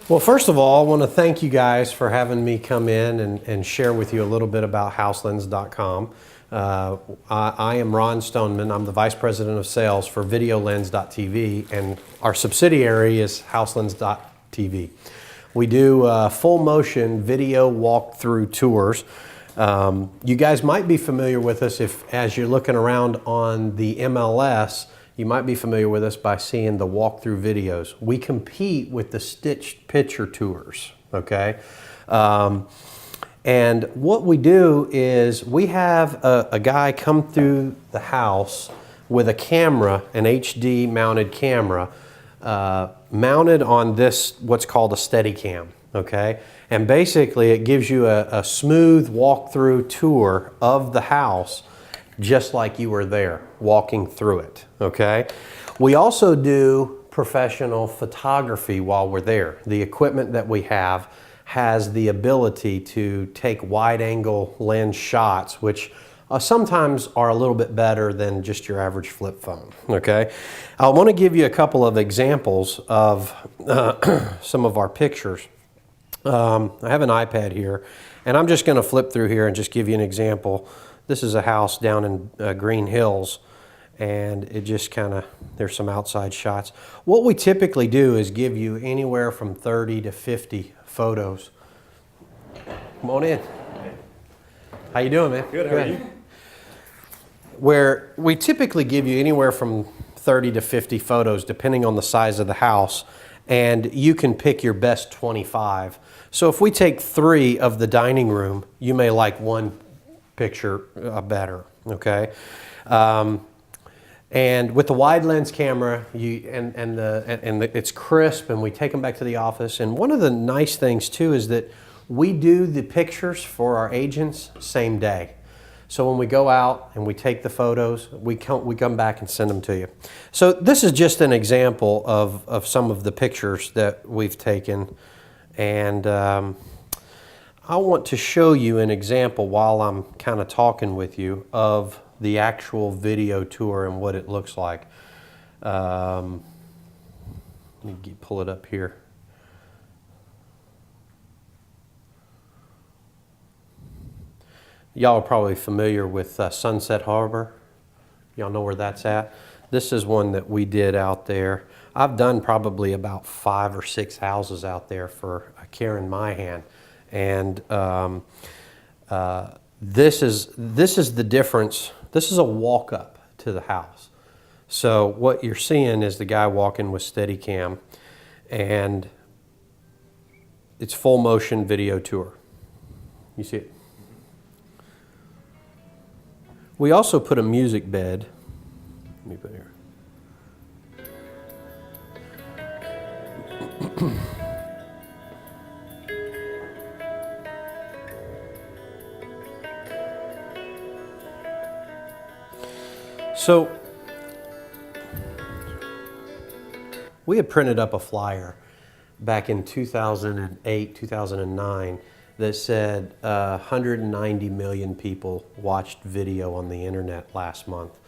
Well, first of all, I want to thank you guys for having me come in and share with you a little bit about houselens.com. I am Ron Stoneman. I'm the Vice President of Sales for VideoLens.tv, and our subsidiary is HouseLens.tv. We do full motion video walkthrough tours. You guys might be familiar with us as you're looking around on the MLS. You might be familiar with us by seeing the walkthrough videos. We compete with the stitched picture tours, okay? And what we do is we have a guy come through the house with a camera, an HD mounted camera, mounted on this, what's called a Steadicam, okay? And basically it gives you a smooth walkthrough tour of the house just like you were there walking through it, okay? We also do professional photography while we're there. The equipment that we have has the ability to take wide angle lens shots, which sometimes are a little bit better than just your average flip phone, okay? I want to give you a couple of examples of some of our pictures. I have an iPad here, and I'm just going to flip through here and just give you an example. This is a house down in Green Hills, and it just kind of, there's some outside shots. What we typically do is give you anywhere from 30 to 50 photos. Come on in. How you doing, man? Good, how are you? Where we typically give you anywhere from 30 to 50 photos depending on the size of the house, and you can pick your best 25. So if we take 3 of the dining room, you may like one picture better, okay? And with the wide lens camera, it's crisp, and we take them back to the office. And one of the nice things too is that we do the pictures for our agents same day. So when we go out and we take the photos, we come back and send them to you. So this is just an example of some of the pictures that we've taken. And I want to show you an example while I'm kind of talking with you of the actual video tour and what it looks like. Let me pull it up here. Y'all are probably familiar with Sunset Harbor. Y'all know where that's at? This is one that we did out there. I've done probably about 5 or 6 houses out there for Karen Myhan. And this is the difference. This is a walk up to the house. So what you're seeing is the guy walking with Steadicam, and it's full motion video tour. You see it? We also put a music bed. Let me put it here. So we had printed up a flyer back in 2008, 2009 that said 190 million people watched video on the internet last month.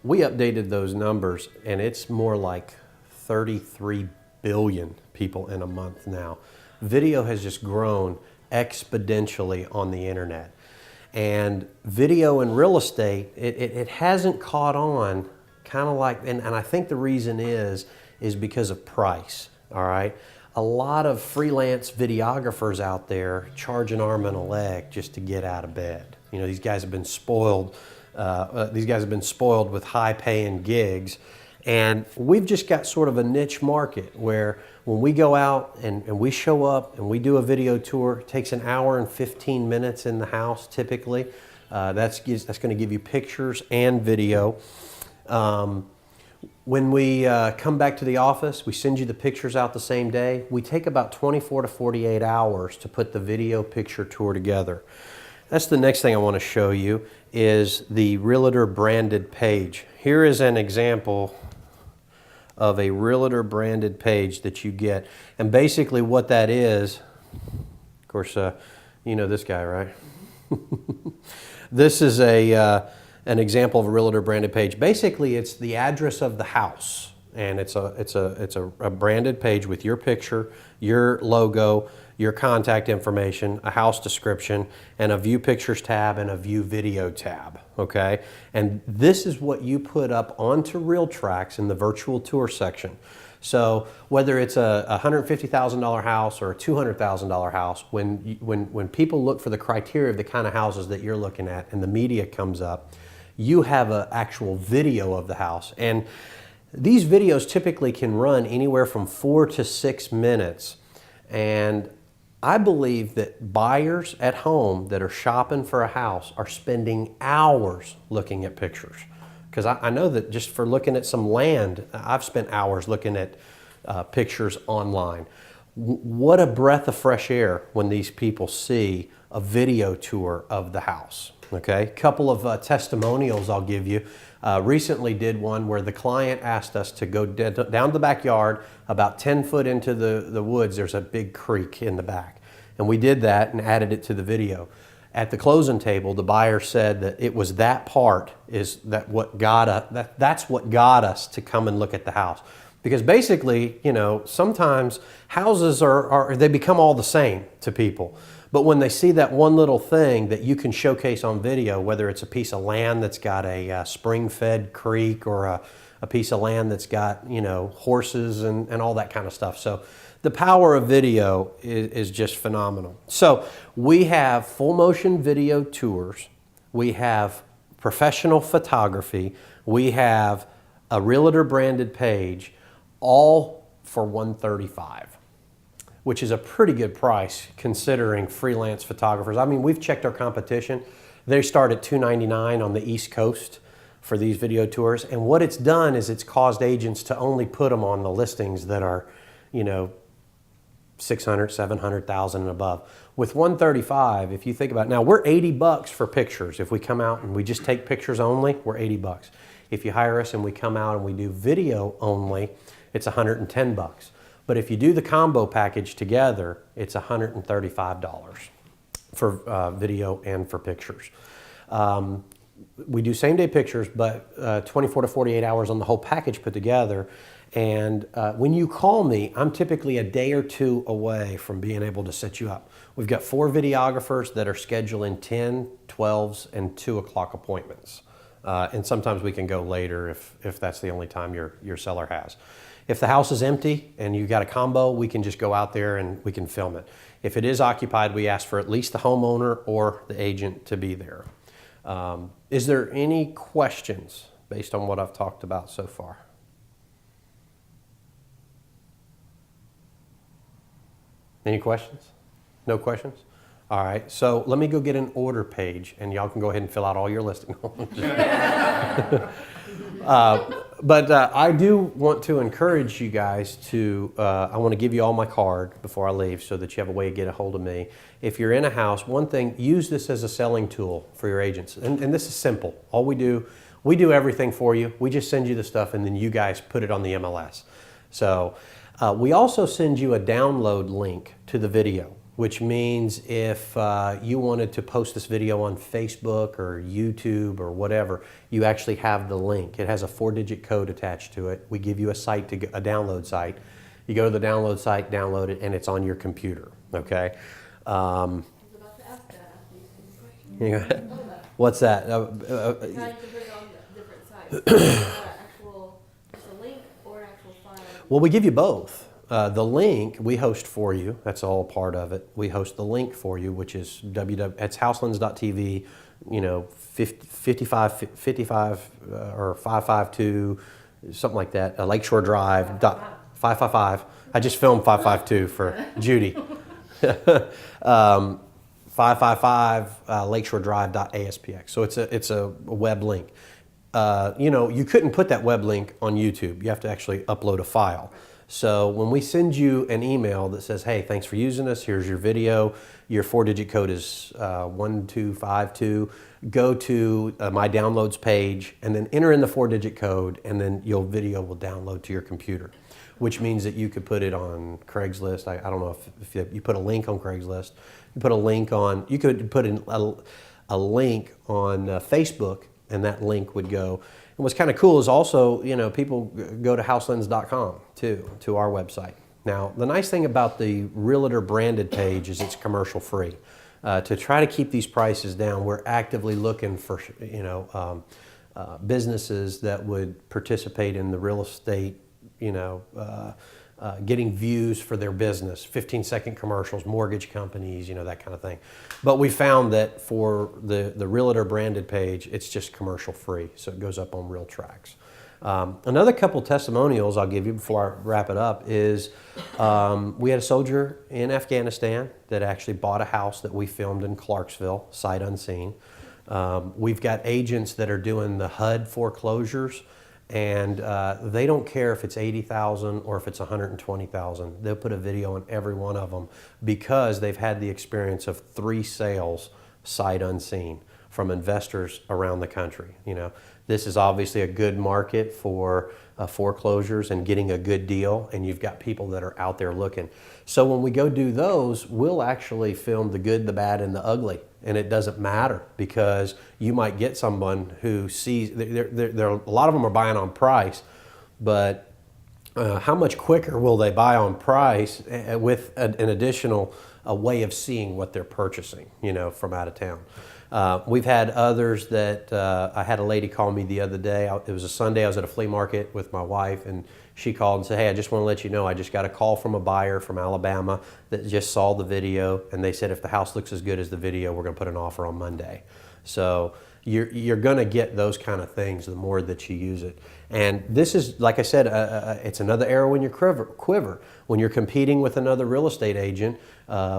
We updated those numbers, and it's more like 33 billion people in a month now. Video has just grown exponentially on the internet. And video in real estate, it hasn't caught on, kind of like, and I think the reason is because of price, all right? A lot of freelance videographers out there charge an arm and a leg just to get out of bed. You know, these guys have been spoiled. With high-paying gigs, and we've just got sort of a niche market where when we go out and we show up and we do a video tour, it takes an hour and 15 minutes in the house typically. That's going to give you pictures and video. When we come back to the office, we send you the pictures out the same day. We take about 24 to 48 hours to put the video picture tour together. That's the next thing I want to show you is the Realtor branded page. Here is an example of a Realtor branded page that you get. And basically what that is, of course, you know this guy, right? This is an example of a Realtor branded page. Basically, it's the address of the house and it's a branded page with your picture, your logo, your contact information, a house description, and a view pictures tab and a view video tab, okay? And this is what you put up onto RealTracs in the virtual tour section. So whether it's a $150,000 house or a $200,000 house, when people look for the criteria of the kind of houses that you're looking at and the media comes up, you have an actual video of the house. And these videos typically can run anywhere from 4 to 6 minutes. And I believe that buyers at home that are shopping for a house are spending hours looking at pictures. Because I know that just for looking at some land, I've spent hours looking at pictures online. What a breath of fresh air when these people see a video tour of the house. Okay, couple of testimonials I'll give you. Recently did one where the client asked us to go down the backyard, about 10 foot into the woods, there's a big creek in the back. And we did that and added it to the video. At the closing table, the buyer said that it was that part that's what got us to come and look at the house. Because basically, you know, sometimes houses they become all the same to people. But when they see that one little thing that you can showcase on video, whether it's a piece of land that's got a spring-fed creek or a piece of land that's got, you know, horses and all that kind of stuff. So the power of video is just phenomenal. So we have full motion video tours. We have professional photography. We have a realtor branded page, all for $135. Which is a pretty good price considering freelance photographers. I mean, we've checked our competition. They start at $299 on the East Coast for these video tours. And what it's done is it's caused agents to only put them on the listings that are, you know, 600, 700,000 and above. With $135, if you think about it, now we're $80 for pictures. If we come out and we just take pictures only, we're $80. If you hire us and we come out and we do video only, it's $110. But if you do the combo package together, it's $135 for video and for pictures. We do same day pictures, but 24 to 48 hours on the whole package put together. And when you call me, I'm typically a day or two away from being able to set you up. We've got 4 videographers that are scheduling 10, 12s, and 2 o'clock appointments. And sometimes we can go later if that's the only time your seller has. If the house is empty and you got a combo, we can just go out there and we can film it. If it is occupied, we ask for at least the homeowner or the agent to be there. Is there any questions based on what I've talked about so far? Any questions? No questions? All right, so let me go get an order page and y'all can go ahead and fill out all your listing. But I do want to encourage you guys to, I want to give you all my card before I leave so that you have a way to get a hold of me. If you're in a house, one thing, use this as a selling tool for your agents. And this is simple. All we do everything for you. We just send you the stuff and then you guys put it on the MLS. So we also send you a download link to the video, which means if you wanted to post this video on Facebook or YouTube or whatever, you actually have the link. It has a 4-digit code attached to it. We give you a site, a download site. You go to the download site, download it, and it's on your computer, okay? I was about to ask that after you said the question. What's that? How you can put it on different sites. Just a link or an actual file? Well, we give you both. The link we host for you. That's all part of it. We host the link for you, which is it's houselands.tv, you know, 55 or 552, something like that. Lakeshore Drive, 555. I just filmed 552 for Judy. 555 Lakeshore Drive.aspx. So it's a web link. You know, you couldn't put that web link on YouTube. You have to actually upload a file. So when we send you an email that says, hey, thanks for using us, here's your video, your 4-digit code is 1252, go to my downloads page and then enter in the 4-digit code and then your video will download to your computer, which means that you could put it on Craigslist. I don't know if you put a link on Craigslist, you put a link on, you could put in a link on Facebook and that link would go. what's kind of cool is also, people go to houselens.com too, to our website. Now, the nice thing about the Realtor branded page is it's commercial free. To try to keep these prices down, we're actively looking for, businesses that would participate in the real estate, getting views for their business, 15-second commercials, mortgage companies, that kind of thing. But we found that for the Realtor branded page, it's just commercial free, so it goes up on RealTracks. Another couple testimonials I'll give you before I wrap it up is we had a soldier in Afghanistan that actually bought a house that we filmed in Clarksville, sight unseen. We've got agents that are doing the HUD foreclosures, and they don't care if it's 80,000 or if it's 120,000. They'll put a video on every one of them because they've had the experience of 3 sales sight unseen from investors around the country. This is obviously a good market for foreclosures and getting a good deal, and you've got people that are out there looking. So when we go do those, we'll actually film the good, the bad, and the ugly, and it doesn't matter because you might get someone who sees, a lot of them are buying on price, but how much quicker will they buy on price with an additional way of seeing what they're purchasing, from out of town. We've had others that, I had a lady call me the other day. It was a Sunday, I was at a flea market with my wife, and she called and said, hey, I just want to let you know, I just got a call from a buyer from Alabama that just saw the video, and they said if the house looks as good as the video, we're going to put an offer on Monday. So you're going to get those kind of things the more that you use it. And this is, like I said, it's another arrow in your quiver. When you're competing with another real estate agent,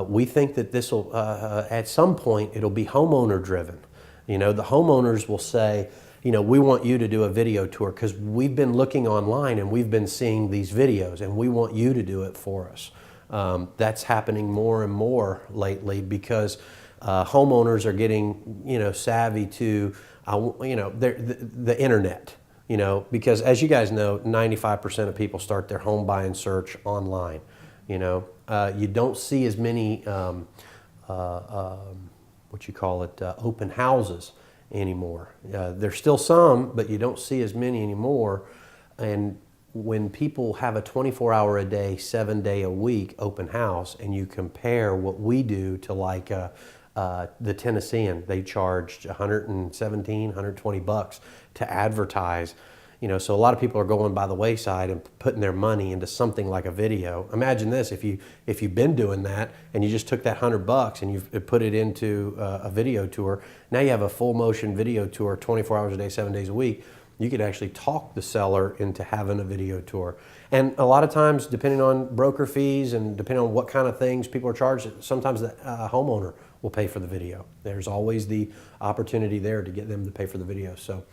we think that this will, at some point, it'll be homeowner driven. The homeowners will say, we want you to do a video tour because we've been looking online and we've been seeing these videos and we want you to do it for us. That's happening more and more lately because homeowners are getting, savvy to, the internet. Because as you guys know, 95% of people start their home buying search online. You don't see as many, open houses anymore. There's still some, but you don't see as many anymore. And when people have a 24-hour-a-day, 7-day-a-week open house, and you compare what we do to like the Tennessean, they charged $117, $120 to advertise. So a lot of people are going by the wayside and putting their money into something like a video. Imagine this, if you've been doing that and you just took that $100 and you've put it into a video tour, now you have a full motion video tour 24 hours a day, 7 days a week. You could actually talk the seller into having a video tour. And a lot of times, depending on broker fees and depending on what kind of things people are charged, sometimes the homeowner will pay for the video. There's always the opportunity there to get them to pay for the video. So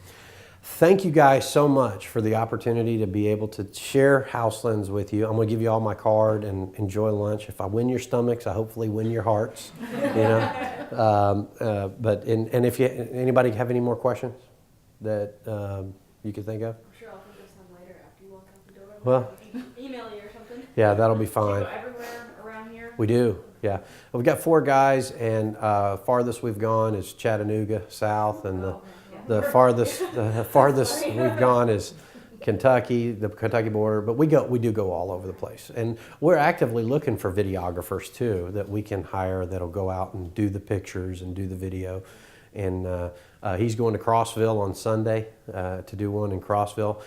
thank you guys so much for the opportunity to be able to share House Lens with you. I'm going to give you all my card and enjoy lunch. If I win your stomachs, I hopefully win your hearts. But if anybody have any more questions that you can think of? I'm sure I'll think of some later after you walk out the door. Well, Email you or something. Yeah, that'll be fine. Do you go everywhere around here? We do, yeah. We've got 4 guys, and farthest we've gone is Chattanooga South, and the farthest we've gone is Kentucky, the Kentucky border. But we do go all over the place, and we're actively looking for videographers too that we can hire that'll go out and do the pictures and do the video. And he's going to Crossville on Sunday to do one in Crossville.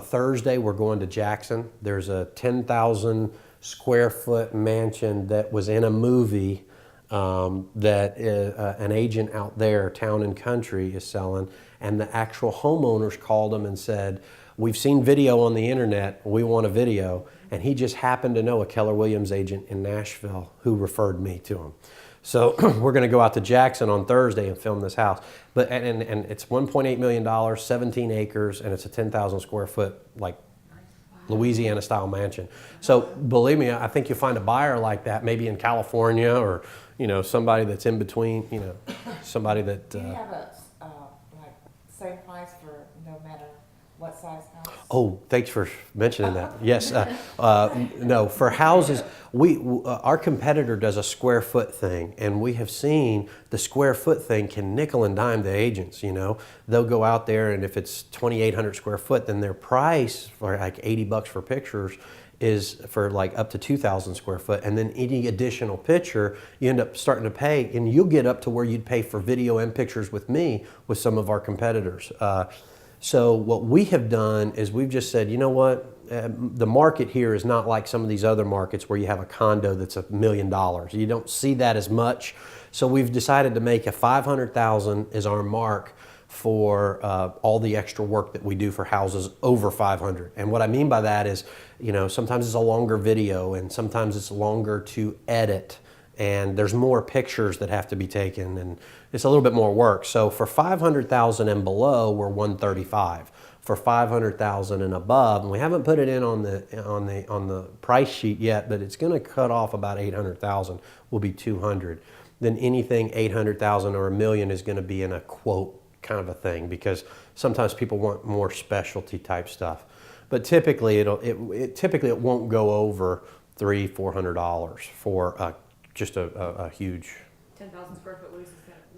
Thursday we're going to Jackson. There's a 10,000 square foot mansion that was in a movie that an agent out there, Town and Country, is selling. And the actual homeowners called him and said, we've seen video on the internet, we want a video. And he just happened to know a Keller Williams agent in Nashville who referred me to him. So we're going to go out to Jackson on Thursday and film this house. But and it's $1.8 million, 17 acres, and it's a 10,000 square foot, like Louisiana style mansion. So believe me, I think you'll find a buyer like that maybe in California or, somebody that's in between, somebody that. Do you have a same price for no matter What size house? Oh, thanks for mentioning that. Yes, no, for houses, our competitor does a square foot thing, and we have seen the square foot thing can nickel and dime the agents, you know. They'll go out there, and if it's 2,800 square foot, then their price for like $80 for pictures is for like up to 2,000 square foot, and then any additional picture you end up starting to pay, and you'll get up to where you'd pay for video and pictures with me with some of our competitors. So what we have done is we've just said, you know what, the market here is not like some of these other markets where you have a condo that's $1 million. You don't see that as much. So we've decided to make a 500,000 is our mark for all the extra work that we do for houses over 500. And what I mean by that is, you know, sometimes it's a longer video and sometimes it's longer to edit, and there's more pictures that have to be taken, and it's a little bit more work. So for 500,000 and below, we're 135. For 500,000 and above, and we haven't put it in on the price sheet yet, but it's going to cut off about 800,000. Will be 200. Then anything 800,000 or $1 million is going to be in a quote kind of a thing, because sometimes people want more specialty type stuff. But typically it won't go over $300-400 for just a huge 10,000 square foot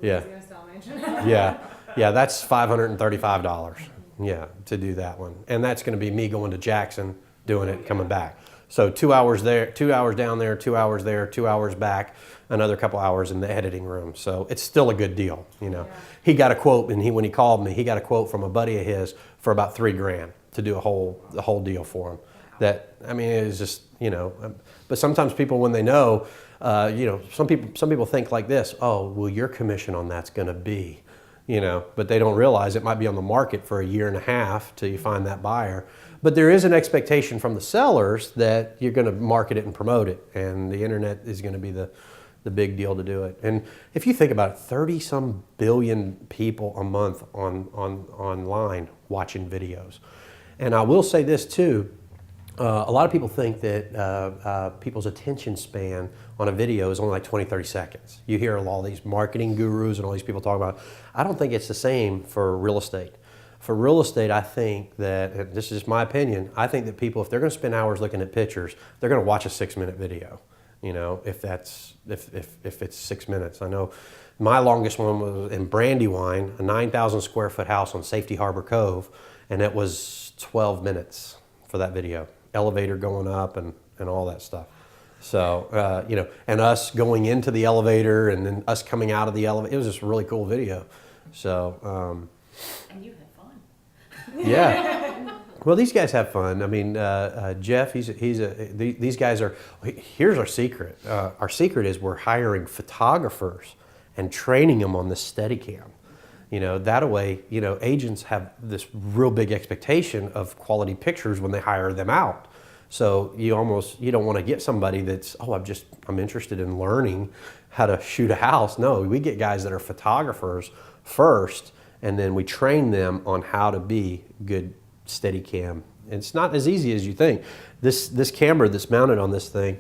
Yeah. Louisiana style mansion. yeah, that's $535. Yeah, to do that one. And that's going to be me going to Jackson, doing it, coming back. So 2 hours there, 2 hours down there, 2 hours there, 2 hours back, another couple hours in the editing room. So it's still a good deal, you know. Yeah. He got a quote, and when he called me, he got a quote from a buddy of his for about $3,000 to do the whole deal for him. That, I mean, it was just, you know, but sometimes people, when they know, you know, some people think like this, oh, well, your commission on that's going to be, you know, but they don't realize it might be on the market for a year and a half till you find that buyer. But there is an expectation from the sellers that you're going to market it and promote it, and the internet is going to be the big deal to do it. And if you think about it, 30-some billion people a month online watching videos. And I will say this too, a lot of people think that people's attention span on a video is only like 20, 30 seconds. You hear all these marketing gurus and all these people talk about it. I don't think it's the same for real estate. For real estate, I think that, and this is just my opinion, I think that people, if they're going to spend hours looking at pictures, they're going to watch a 6-minute video. You know, if it's 6 minutes. I know my longest one was in Brandywine, a 9,000 square foot house on Safety Harbor Cove, and it was 12 minutes for that video. Elevator going up and all that stuff. So, you know, and us going into the elevator and then us coming out of the elevator, it was just a really cool video. So, And you had fun. yeah. Well, these guys have fun. I mean, Jeff, these guys are, here's our secret. Our secret is we're hiring photographers and training them on the Steadicam. You know, that way, you know, agents have this real big expectation of quality pictures when they hire them out. So you don't want to get somebody that's, oh, I'm interested in learning how to shoot a house. No, we get guys that are photographers first, and then we train them on how to be good Steadicam. It's not as easy as you think. This camera that's mounted on this thing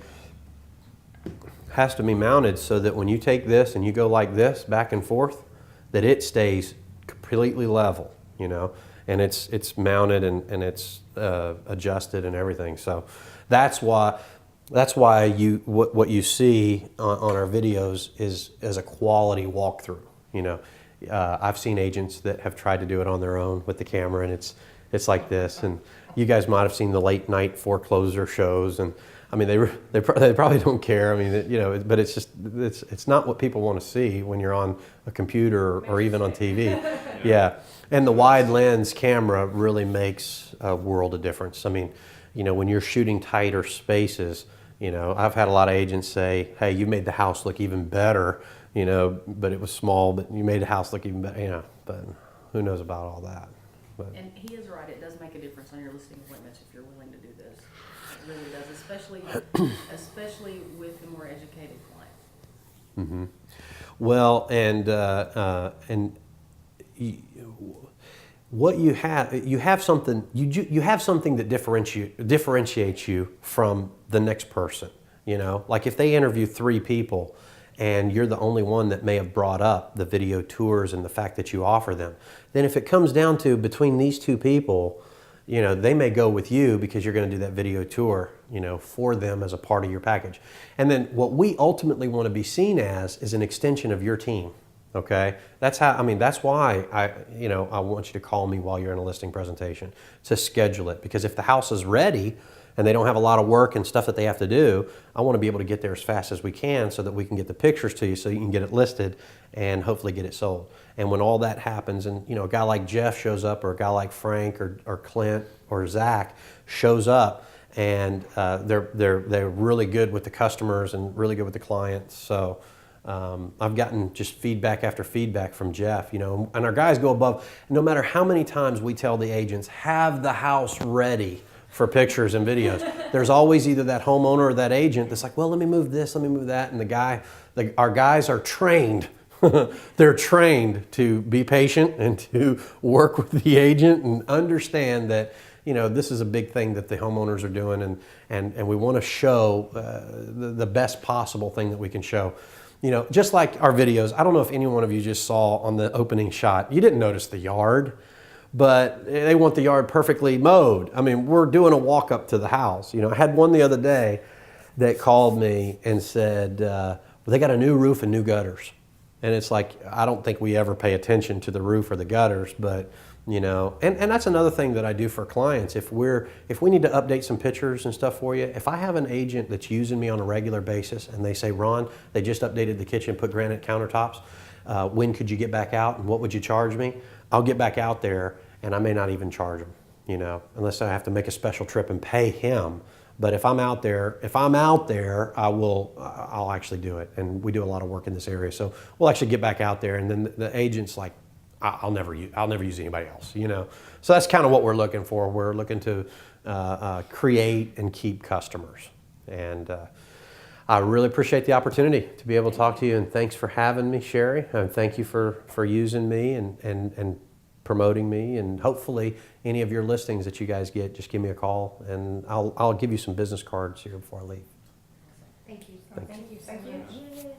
has to be mounted so that when you take this and you go like this back and forth, that it stays completely level, you know, and it's mounted and it's adjusted and everything. So that's why what you see on our videos is a quality walkthrough. You know, I've seen agents that have tried to do it on their own with the camera, and it's like this. And you guys might have seen the late night foreclosure shows, and I mean they probably don't care. I mean, you know, but it's just it's not what people want to see when you're on a computer or even on TV. Yeah, and the wide lens camera really makes a world of difference. I mean, you know, when you're shooting tighter spaces, you know, I've had a lot of agents say, "Hey, you made the house look even better," you know, but it was small, but you made the house look even better, you know. But who knows about all that? But. And he is right, it does make a difference on your listing appointments if you're willing to do this. It really does, especially with the more educated client. Mm-hmm. Well, and what you have something you have something that differentiates you from the next person. You know, like if they interview 3 people and you're the only one that may have brought up the video tours and the fact that you offer them, then if it comes down to between these two people, you know, they may go with you because you're going to do that video tour, you know, for them as a part of your package. And then what we ultimately want to be seen as is an extension of your team. Okay, that's how. I mean, that's why I want you to call me while you're in a listing presentation to schedule it, because if the house is ready and they don't have a lot of work and stuff that they have to do, I want to be able to get there as fast as we can so that we can get the pictures to you so you can get it listed and hopefully get it sold. And when all that happens, and you know, a guy like Jeff shows up, or a guy like Frank or Clint or Zach shows up, and they're really good with the customers and really good with the clients. So I've gotten just feedback after feedback from Jeff, you know, and our guys go above. No matter how many times we tell the agents, have the house ready for pictures and videos, there's always either that homeowner or that agent that's like, well, let me move this, let me move that. And our guys are trained. They're trained to be patient and to work with the agent and understand that, you know, this is a big thing that the homeowners are doing, and we want to show the best possible thing that we can show. You know, just like our videos, I don't know if any one of you just saw on the opening shot, you didn't notice the yard, but they want the yard perfectly mowed. I mean, we're doing a walk up to the house. You know, I had one the other day that called me and said, well, they got a new roof and new gutters. And it's like, I don't think we ever pay attention to the roof or the gutters, but you know, and that's another thing that I do for clients. If we need to update some pictures and stuff for you, if I have an agent that's using me on a regular basis and they say, Ron, they just updated the kitchen, put granite countertops, when could you get back out and what would you charge me? I'll get back out there and I may not even charge them, you know, unless I have to make a special trip and pay him. But if I'm out there, I'll actually do it. And we do a lot of work in this area. So we'll actually get back out there, and then the agent's like, I'll never use anybody else, you know. So that's kind of what we're looking for. We're looking to create and keep customers. And I really appreciate the opportunity to be able to talk to you, and thanks for having me, Sherry. And thank you for using me and promoting me. And hopefully any of your listings that you guys get, just give me a call, and I'll give you some business cards here before I leave. Thank you. Thanks. Thank you so much.